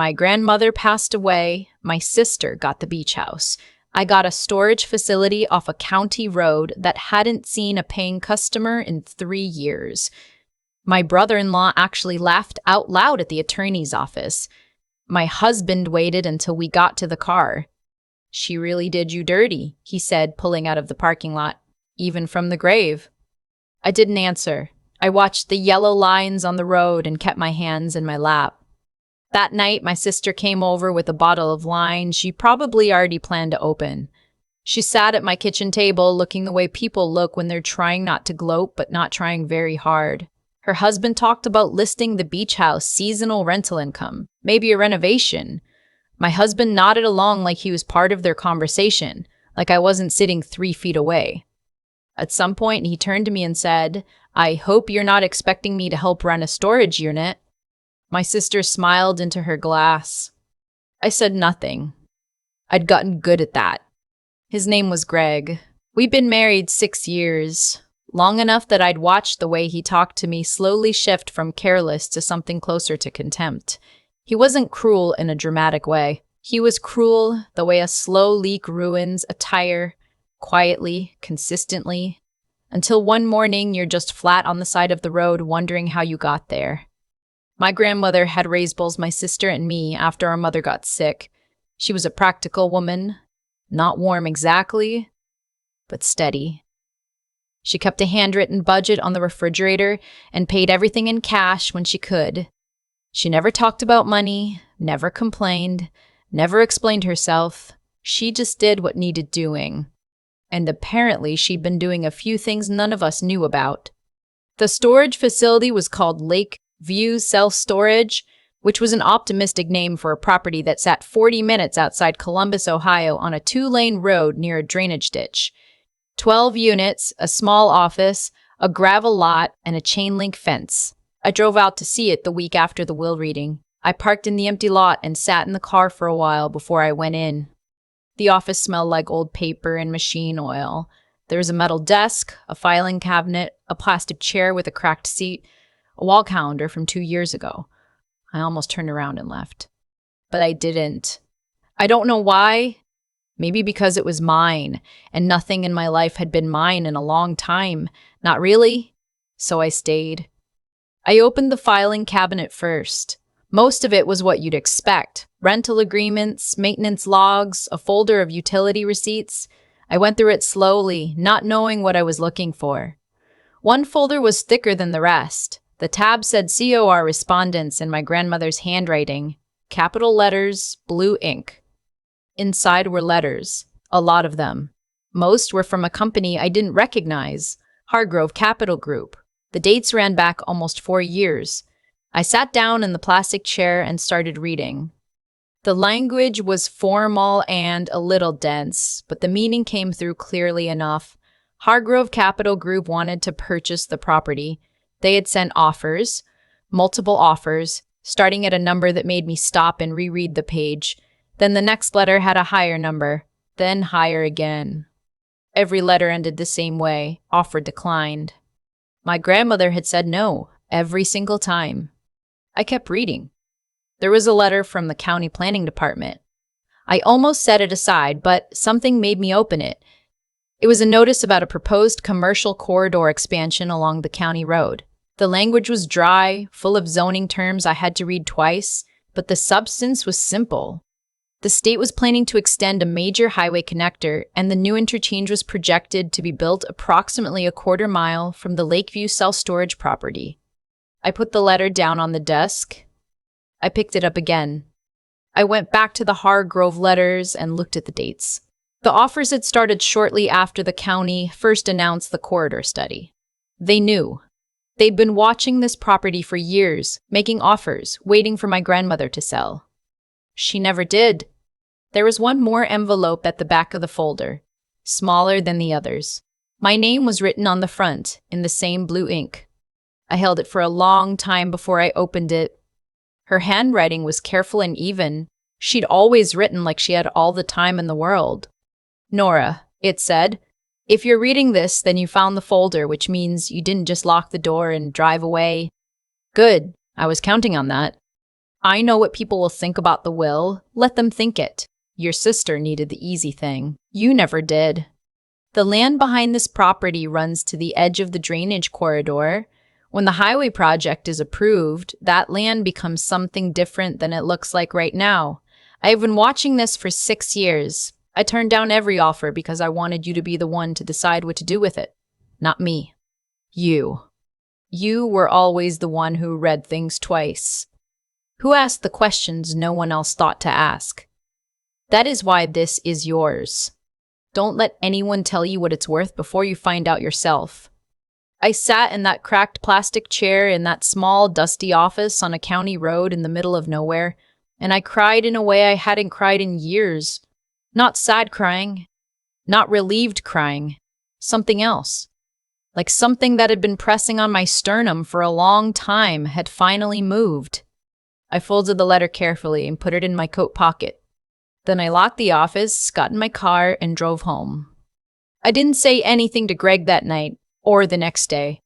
My grandmother passed away. My sister got the beach house. I got a storage facility off a county road that hadn't seen a paying customer in 3 years. My brother-in-law actually laughed out loud at the attorney's office. My husband waited until we got to the car. "She really did you dirty," he said, pulling out of the parking lot, "even from the grave." I didn't answer. I watched the yellow lines on the road and kept my hands in my lap. That night, my sister came over with a bottle of wine she probably already planned to open. She sat at my kitchen table looking the way people look when they're trying not to gloat but not trying very hard. Her husband talked about listing the beach house seasonal rental income, maybe a renovation. My husband nodded along like he was part of their conversation, like I wasn't sitting 3 feet away. At some point, he turned to me and said, "I hope you're not expecting me to help run a storage unit." My sister smiled into her glass. I said nothing. I'd gotten good at that. His name was Greg. We'd been married 6 years, long enough that I'd watched the way he talked to me slowly shift from careless to something closer to contempt. He wasn't cruel in a dramatic way. He was cruel the way a slow leak ruins a tire, quietly, consistently, until one morning you're just flat on the side of the road wondering how you got there. My grandmother had raised both my sister and me after our mother got sick. She was a practical woman, not warm exactly, but steady. She kept a handwritten budget on the refrigerator and paid everything in cash when she could. She never talked about money, never complained, never explained herself. She just did what needed doing. And apparently she'd been doing a few things none of us knew about. The storage facility was called Lake View Self-Storage, which was an optimistic name for a property that sat 40 minutes outside Columbus, Ohio on a 2-lane road near a drainage ditch. 12 units, a small office, a gravel lot, and a chain-link fence. I drove out to see it the week after the will reading. I parked in the empty lot and sat in the car for a while before I went in. The office smelled like old paper and machine oil. There was a metal desk, a filing cabinet, a plastic chair with a cracked seat, a wall calendar from 2 years ago. I almost turned around and left. But I didn't. I don't know why. Maybe because it was mine, and nothing in my life had been mine in a long time. Not really. So I stayed. I opened the filing cabinet first. Most of it was what you'd expect. Rental agreements, maintenance logs, a folder of utility receipts. I went through it slowly, not knowing what I was looking for. One folder was thicker than the rest. The tab said COR respondents in my grandmother's handwriting. Capital letters, blue ink. Inside were letters, a lot of them. Most were from a company I didn't recognize, Hargrove Capital Group. The dates ran back almost 4 years. I sat down in the plastic chair and started reading. The language was formal and a little dense, but the meaning came through clearly enough. Hargrove Capital Group wanted to purchase the property. They had sent offers, multiple offers, starting at a number that made me stop and reread the page. Then the next letter had a higher number, then higher again. Every letter ended the same way, offer declined. My grandmother had said no, every single time. I kept reading. There was a letter from the county planning department. I almost set it aside, but something made me open it. It was a notice about a proposed commercial corridor expansion along the county road. The language was dry, full of zoning terms I had to read twice, but the substance was simple. The state was planning to extend a major highway connector, and the new interchange was projected to be built approximately a quarter mile from the Lakeview self-storage property. I put the letter down on the desk. I picked it up again. I went back to the Hargrove letters and looked at the dates. The offers had started shortly after the county first announced the corridor study. They knew. They'd been watching this property for years, making offers, waiting for my grandmother to sell. She never did. There was one more envelope at the back of the folder, smaller than the others. My name was written on the front in the same blue ink. I held it for a long time before I opened it. Her handwriting was careful and even. She'd always written like she had all the time in the world. "Nora," it said, "if you're reading this, then you found the folder, which means you didn't just lock the door and drive away." Good. I was counting on that. I know what people will think about the will. Let them think it. Your sister needed the easy thing. You never did. The land behind this property runs to the edge of the drainage corridor. When the highway project is approved, that land becomes something different than it looks like right now. I've been watching this for 6 years. I turned down every offer because I wanted you to be the one to decide what to do with it. Not me. You. You were always the one who read things twice. Who asked the questions no one else thought to ask. That is why this is yours. Don't let anyone tell you what it's worth before you find out yourself. I sat in that cracked plastic chair in that small, dusty office on a county road in the middle of nowhere, and I cried in a way I hadn't cried in years. Not sad crying, not relieved crying, something else. Like something that had been pressing on my sternum for a long time had finally moved. I folded the letter carefully and put it in my coat pocket. Then I locked the office, got in my car, and drove home. I didn't say anything to Greg that night, or the next day.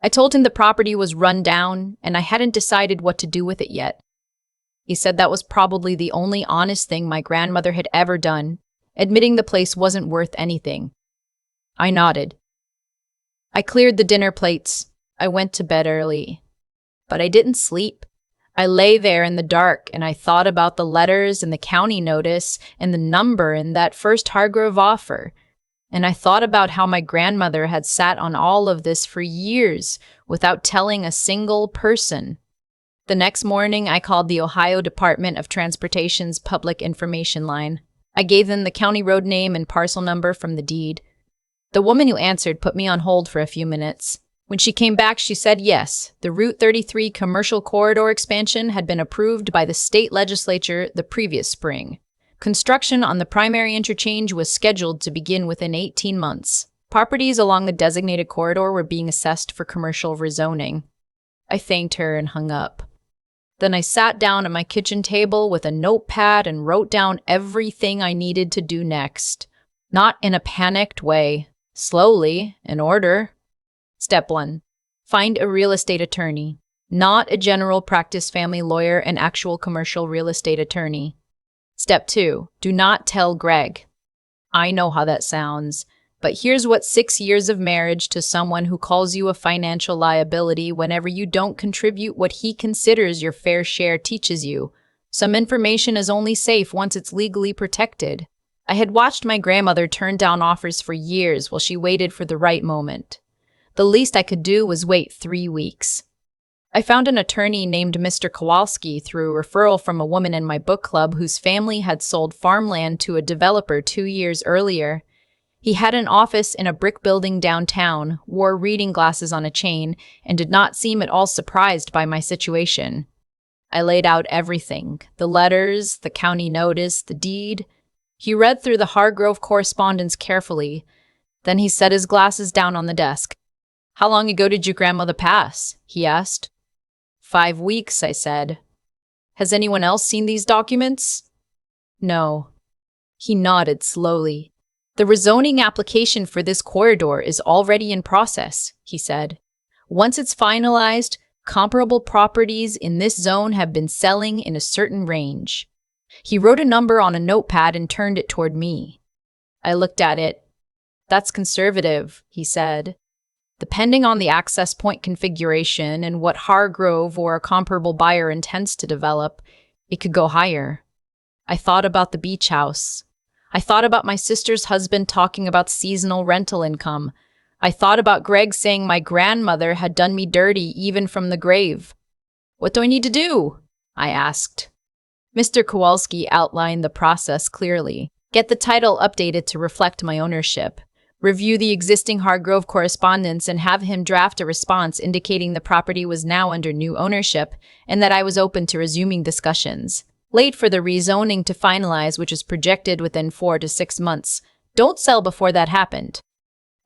I told him the property was run down, and I hadn't decided what to do with it yet. He said that was probably the only honest thing my grandmother had ever done, admitting the place wasn't worth anything. I nodded. I cleared the dinner plates. I went to bed early. But I didn't sleep. I lay there in the dark and I thought about the letters and the county notice and the number and that first Hargrove offer. And I thought about how my grandmother had sat on all of this for years without telling a single person. The next morning, I called the Ohio Department of Transportation's public information line. I gave them the county road name and parcel number from the deed. The woman who answered put me on hold for a few minutes. When she came back, she said yes, the Route 33 commercial corridor expansion had been approved by the state legislature the previous spring. Construction on the primary interchange was scheduled to begin within 18 months. Properties along the designated corridor were being assessed for commercial rezoning. I thanked her and hung up. Then I sat down at my kitchen table with a notepad and wrote down everything I needed to do next. Not in a panicked way, slowly, in order. Step 1. Find a real estate attorney. Not a general practice family lawyer, an actual commercial real estate attorney. Step 2. Do not tell Greg. I know how that sounds, but here's what 6 years of marriage to someone who calls you a financial liability whenever you don't contribute what he considers your fair share teaches you. Some information is only safe once it's legally protected. I had watched my grandmother turn down offers for years while she waited for the right moment. The least I could do was wait 3 weeks. I found an attorney named Mr. Kowalski through a referral from a woman in my book club whose family had sold farmland to a developer 2 years earlier. He had an office in a brick building downtown, wore reading glasses on a chain, and did not seem at all surprised by my situation. I laid out everything, the letters, the county notice, the deed. He read through the Hargrove correspondence carefully. Then he set his glasses down on the desk. How long ago did your grandmother pass? He asked. 5 weeks, I said. Has anyone else seen these documents? No. He nodded slowly. The rezoning application for this corridor is already in process, he said. Once it's finalized, comparable properties in this zone have been selling in a certain range. He wrote a number on a notepad and turned it toward me. I looked at it. That's conservative, he said. Depending on the access point configuration and what Hargrove or a comparable buyer intends to develop, it could go higher. I thought about the beach house. I thought about my sister's husband talking about seasonal rental income. I thought about Greg saying my grandmother had done me dirty even from the grave. What do I need to do? I asked. Mr. Kowalski outlined the process clearly. Get the title updated to reflect my ownership. Review the existing Hargrove correspondence and have him draft a response indicating the property was now under new ownership and that I was open to resuming discussions. Late for the rezoning to finalize, which is projected within 4 to 6 months. Don't sell before that happened.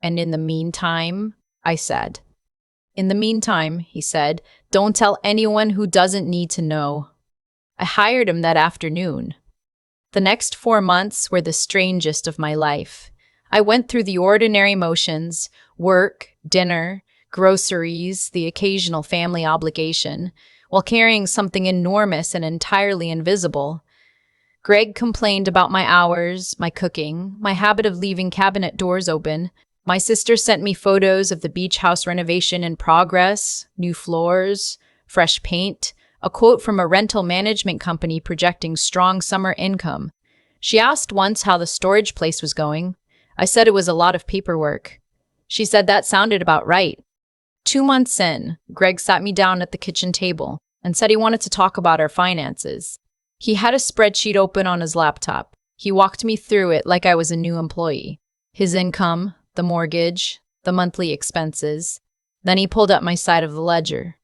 And in the meantime, I said. In the meantime, he said, don't tell anyone who doesn't need to know. I hired him that afternoon. The next 4 months were the strangest of my life. I went through the ordinary motions, work, dinner, groceries, the occasional family obligation. while carrying something enormous and entirely invisible. Greg complained about my hours, my cooking, my habit of leaving cabinet doors open. My sister sent me photos of the beach house renovation in progress, new floors, fresh paint, a quote from a rental management company projecting strong summer income. She asked once how the storage place was going. I said it was a lot of paperwork. She said that sounded about right. 2 months in, Greg sat me down at the kitchen table and said he wanted to talk about our finances. He had a spreadsheet open on his laptop. He walked me through it like I was a new employee. His income, the mortgage, the monthly expenses. Then he pulled up my side of the ledger.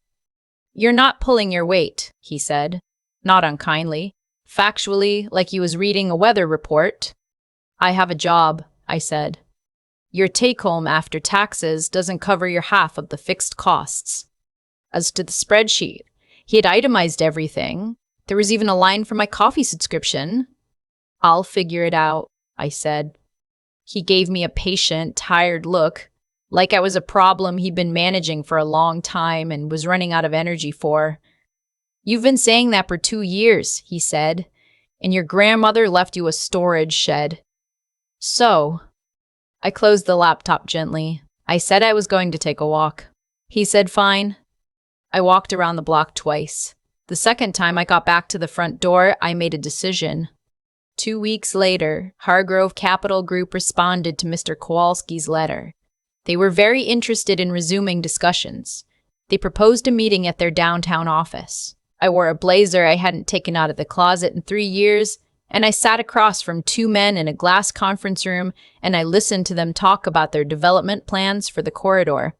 "You're not pulling your weight," he said, not unkindly, factually, like he was reading a weather report. "I have a job," I said. "Your take-home after taxes doesn't cover your half of the fixed costs." As to the spreadsheet, he had itemized everything. There was even a line for my coffee subscription. "I'll figure it out," I said. He gave me a patient, tired look, like I was a problem he'd been managing for a long time and was running out of energy for. "You've been saying that for 2 years," he said, "and your grandmother left you a storage shed." So, I closed the laptop gently. I said I was going to take a walk. He said fine. I walked around the block twice. The second time I got back to the front door, I made a decision. 2 weeks later, Hargrove Capital Group responded to Mr. Kowalski's letter. They were very interested in resuming discussions. They proposed a meeting at their downtown office. I wore a blazer I hadn't taken out of the closet in 3 years, and I sat across from 2 men in a glass conference room, and I listened to them talk about their development plans for the corridor.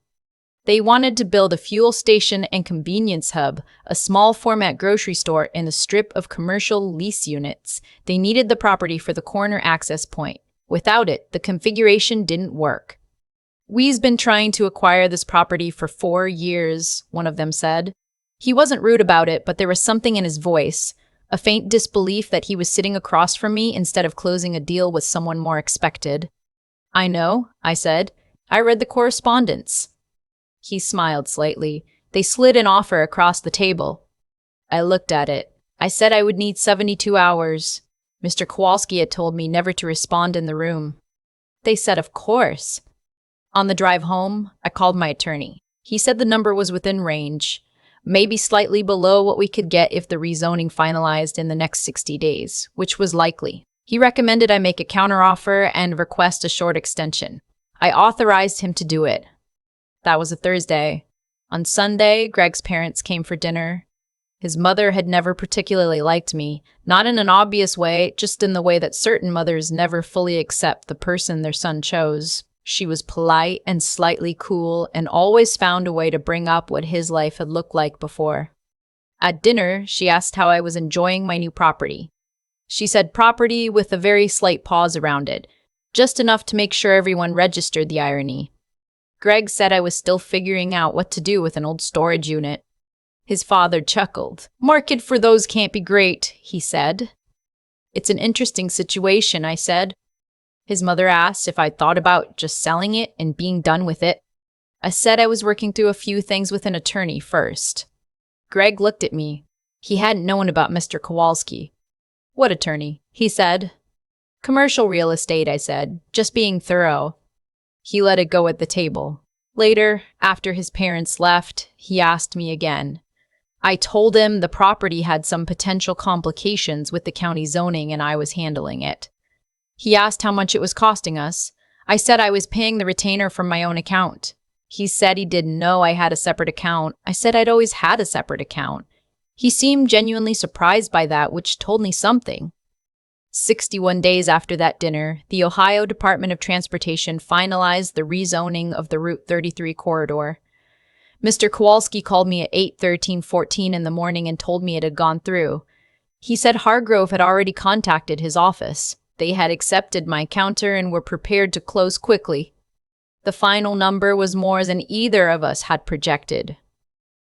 They wanted to build a fuel station and convenience hub, a small format grocery store, and a strip of commercial lease units. They needed the property for the corner access point. Without it, the configuration didn't work. "We've been trying to acquire this property for 4 years, one of them said. He wasn't rude about it, but there was something in his voice, a faint disbelief that he was sitting across from me instead of closing a deal with someone more expected. "I know," I said. "I read the correspondence." He smiled slightly. They slid an offer across the table. I looked at it. I said I would need 72 hours. Mr. Kowalski had told me never to respond in the room. They said, of course. On the drive home, I called my attorney. He said the number was within range, maybe slightly below what we could get if the rezoning finalized in the next 60 days, which was likely. He recommended I make a counteroffer and request a short extension. I authorized him to do it. That was a Thursday. On Sunday, Greg's parents came for dinner. His mother had never particularly liked me, not in an obvious way, just in the way that certain mothers never fully accept the person their son chose. She was polite and slightly cool and always found a way to bring up what his life had looked like before. At dinner, she asked how I was enjoying my new property. She said property with a very slight pause around it, just enough to make sure everyone registered the irony. Greg said I was still figuring out what to do with an old storage unit. His father chuckled. "Market for those can't be great," he said. "It's an interesting situation," I said. His mother asked if I'd thought about just selling it and being done with it. I said I was working through a few things with an attorney first. Greg looked at me. He hadn't known about Mr. Kowalski. "What attorney?" he said. "Commercial real estate," I said, just being thorough. He let it go at the table. Later, after his parents left, he asked me again. I told him the property had some potential complications with the county zoning and I was handling it. He asked how much it was costing us. I said I was paying the retainer from my own account. He said he didn't know I had a separate account. I said I'd always had a separate account. He seemed genuinely surprised by that, which told me something. 61 days after that dinner, the Ohio Department of Transportation finalized the rezoning of the Route 33 corridor. Mr. Kowalski called me at 8:13:14 in the morning and told me it had gone through. He said Hargrove had already contacted his office. They had accepted my counter and were prepared to close quickly. The final number was more than either of us had projected.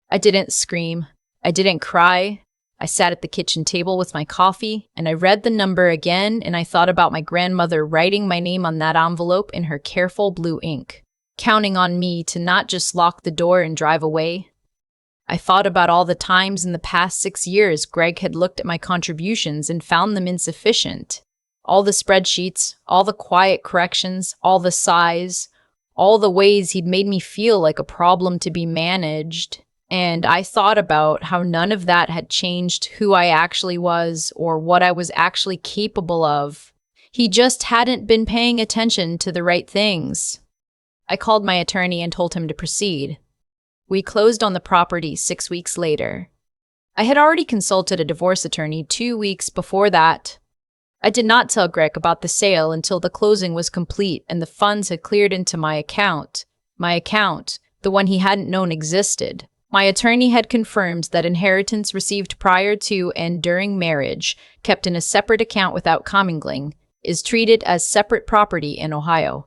I didn't scream. I didn't cry. I sat at the kitchen table with my coffee, and I read the number again, and I thought about my grandmother writing my name on that envelope in her careful blue ink, counting on me to not just lock the door and drive away. I thought about all the times in the past 6 years Greg had looked at my contributions and found them insufficient. All the spreadsheets, all the quiet corrections, all the sighs, all the ways he'd made me feel like a problem to be managed. And I thought about how none of that had changed who I actually was or what I was actually capable of. He just hadn't been paying attention to the right things. I called my attorney and told him to proceed. We closed on the property 6 weeks later. I had already consulted a divorce attorney 2 weeks before that. I did not tell Greg about the sale until the closing was complete and the funds had cleared into my account. My account, the one he hadn't known existed. My attorney had confirmed that inheritance received prior to and during marriage, kept in a separate account without commingling, is treated as separate property in Ohio.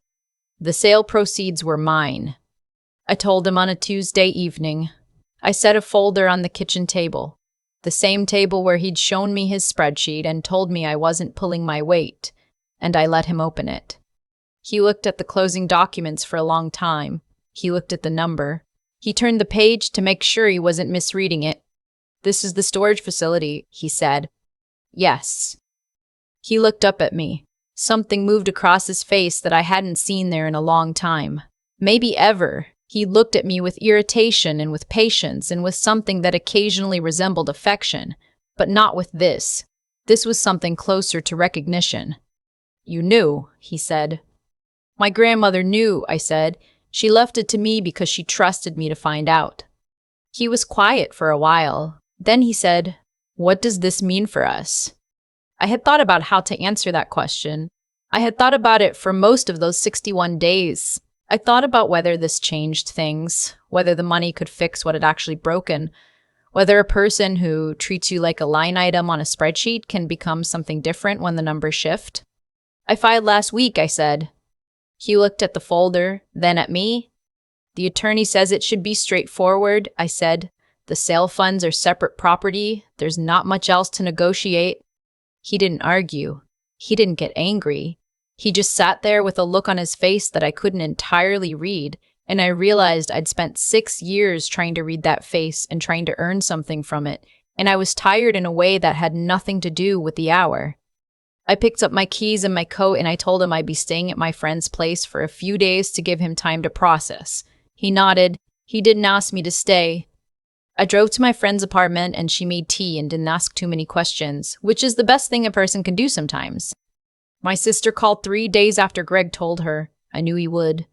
The sale proceeds were mine. I told him on a Tuesday evening. I set a folder on the kitchen table, the same table where he'd shown me his spreadsheet and told me I wasn't pulling my weight, and I let him open it. He looked at the closing documents for a long time. He looked at the number. He turned the page to make sure he wasn't misreading it. "This is the storage facility," he said. "Yes." He looked up at me. Something moved across his face that I hadn't seen there in a long time. Maybe ever. He looked at me with irritation and with patience and with something that occasionally resembled affection, but not with this. This was something closer to recognition. "You knew," he said. "My grandmother knew," I said. "She left it to me because she trusted me to find out." He was quiet for a while. Then he said, "What does this mean for us?" I had thought about how to answer that question. I had thought about it for most of those 61 days. I thought about whether this changed things, whether the money could fix what had actually broken, whether a person who treats you like a line item on a spreadsheet can become something different when the numbers shift. "I filed last week," I said. He looked at the folder, then at me. "The attorney says it should be straightforward," I said. "The sale funds are separate property. There's not much else to negotiate." He didn't argue. He didn't get angry. He just sat there with a look on his face that I couldn't entirely read, and I realized I'd spent 6 years trying to read that face and trying to earn something from it, and I was tired in a way that had nothing to do with the hour. I picked up my keys and my coat and I told him I'd be staying at my friend's place for a few days to give him time to process. He nodded. He didn't ask me to stay. I drove to my friend's apartment and she made tea and didn't ask too many questions, which is the best thing a person can do sometimes. My sister called 3 days after Greg told her. I knew he would.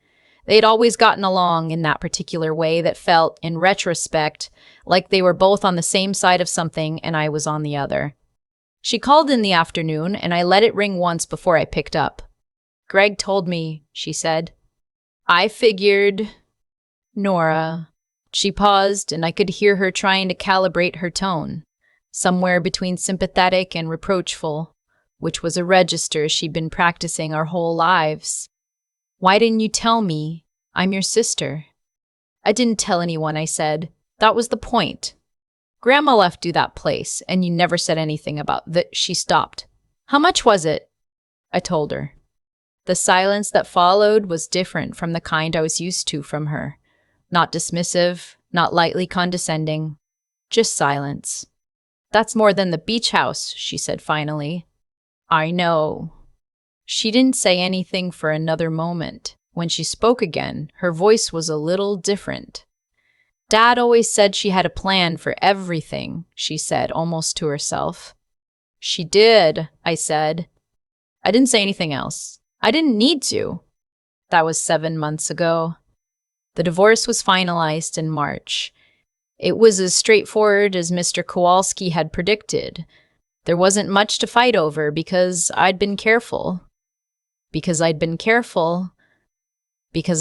They'd always gotten along in that particular way that felt, in retrospect, like they were both on the same side of something and I was on the other. She called in the afternoon and I let it ring once before I picked up. "Greg told me," she said. "I figured..." "Nora..." She paused and I could hear her trying to calibrate her tone, somewhere between sympathetic and reproachful, which was a register she'd been practicing our whole lives. "Why didn't you tell me? I'm your sister." "I didn't tell anyone," I said. "That was the point. Grandma left you that place, and you never said anything about that." She stopped. "How much was it?" I told her. The silence that followed was different from the kind I was used to from her. Not dismissive, not lightly condescending, just silence. "That's more than the beach house," she said finally. "I know." She didn't say anything for another moment. When she spoke again, her voice was a little different. "Dad always said she had a plan for everything," she said, almost to herself. "She did," I said. I didn't say anything else. I didn't need to. That was 7 months ago. The divorce was finalized in March. It was as straightforward as Mr. Kowalski had predicted. There wasn't much to fight over because I'd been careful. Because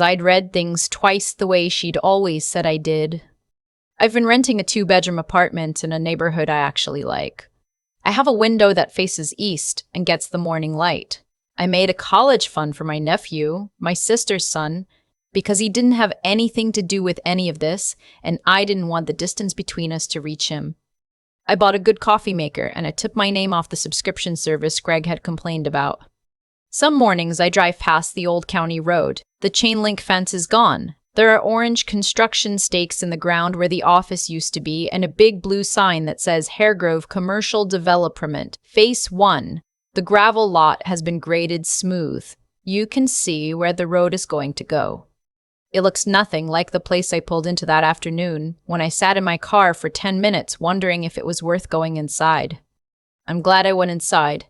I'd read things twice the way she'd always said I did. I've been renting a 2-bedroom apartment in a neighborhood I actually like. I have a window that faces east and gets the morning light. I made a college fund for my nephew, my sister's son, because he didn't have anything to do with any of this, and I didn't want the distance between us to reach him. I bought a good coffee maker, and I took my name off the subscription service Greg had complained about. Some mornings I drive past the old county road. The chain link fence is gone. There are orange construction stakes in the ground where the office used to be, and a big blue sign that says Hairgrove Commercial Development, Phase 1. The gravel lot has been graded smooth. You can see where the road is going to go. It looks nothing like the place I pulled into that afternoon when I sat in my car for 10 minutes wondering if it was worth going inside. I'm glad I went inside.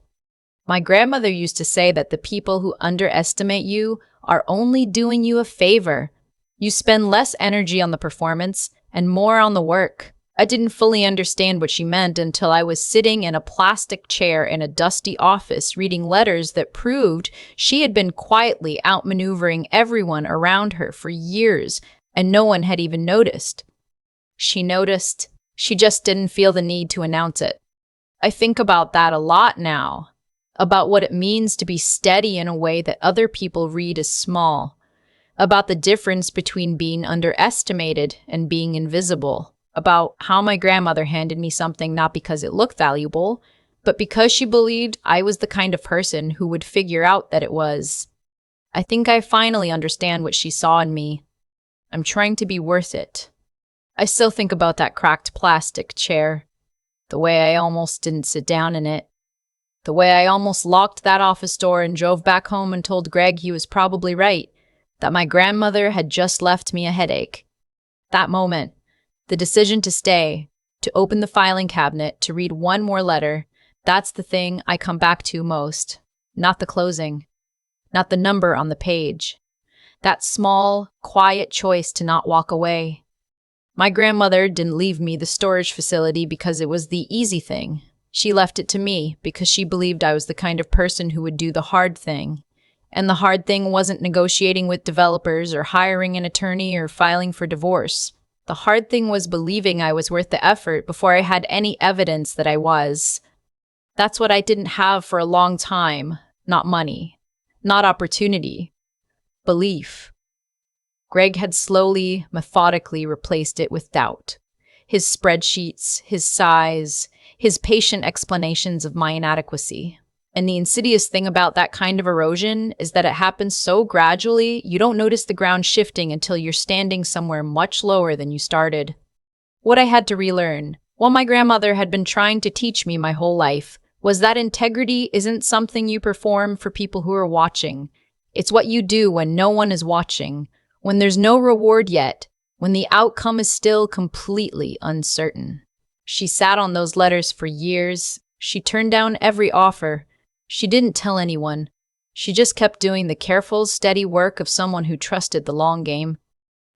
My grandmother used to say that the people who underestimate you are only doing you a favor. You spend less energy on the performance and more on the work. I didn't fully understand what she meant until I was sitting in a plastic chair in a dusty office reading letters that proved she had been quietly outmaneuvering everyone around her for years, and no one had even noticed. She noticed. She just didn't feel the need to announce it. I think about that a lot now, about what it means to be steady in a way that other people read as small, about the difference between being underestimated and being invisible, about how my grandmother handed me something not because it looked valuable, but because she believed I was the kind of person who would figure out that it was. I think I finally understand what she saw in me. I'm trying to be worth it. I still think about that cracked plastic chair, the way I almost didn't sit down in it, the way I almost locked that office door and drove back home and told Greg he was probably right, that my grandmother had just left me a headache. That moment, the decision to stay, to open the filing cabinet, to read one more letter, that's the thing I come back to most. Not the closing, not the number on the page. That small, quiet choice to not walk away. My grandmother didn't leave me the storage facility because it was the easy thing. She left it to me because she believed I was the kind of person who would do the hard thing. And the hard thing wasn't negotiating with developers or hiring an attorney or filing for divorce. The hard thing was believing I was worth the effort before I had any evidence that I was. That's what I didn't have for a long time. Not money. Not opportunity. Belief. Greg had slowly, methodically replaced it with doubt. His spreadsheets, his sighs, his patient explanations of my inadequacy. And the insidious thing about that kind of erosion is that it happens so gradually, you don't notice the ground shifting until you're standing somewhere much lower than you started. What I had to relearn, what my grandmother had been trying to teach me my whole life, was that integrity isn't something you perform for people who are watching. It's what you do when no one is watching, when there's no reward yet, when the outcome is still completely uncertain. She sat on those letters for years. She turned down every offer. She didn't tell anyone. She just kept doing the careful, steady work of someone who trusted the long game.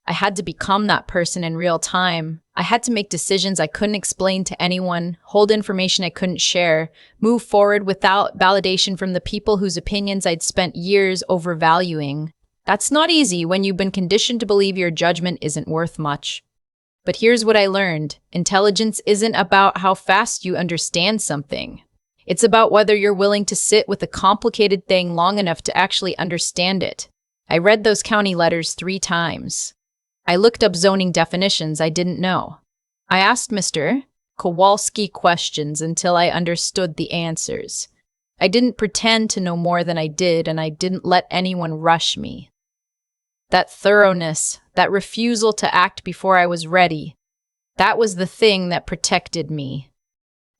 I had to become that person in real time. I had to make decisions I couldn't explain to anyone, hold information I couldn't share, move forward without validation from the people whose opinions I'd spent years overvaluing. That's not easy when you've been conditioned to believe your judgment isn't worth much. But here's what I learned. Intelligence isn't about how fast you understand something. It's about whether you're willing to sit with a complicated thing long enough to actually understand it. I read those county letters 3 times. I looked up zoning definitions I didn't know. I asked Mr. Kowalski questions until I understood the answers. I didn't pretend to know more than I did, and I didn't let anyone rush me. That thoroughness, that refusal to act before I was ready, that was the thing that protected me.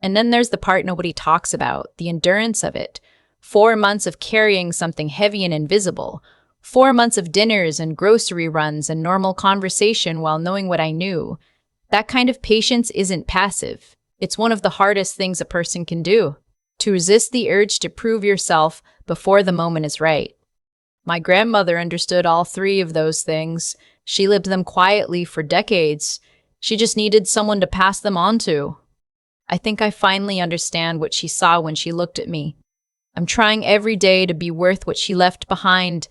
And then there's the part nobody talks about, the endurance of it. 4 months of carrying something heavy and invisible. 4 months of dinners and grocery runs and normal conversation while knowing what I knew. That kind of patience isn't passive. It's one of the hardest things a person can do. To resist the urge to prove yourself before the moment is right. My grandmother understood all 3 of those things. She lived them quietly for decades. She just needed someone to pass them on to. I think I finally understand what she saw when she looked at me. I'm trying every day to be worth what she left behind,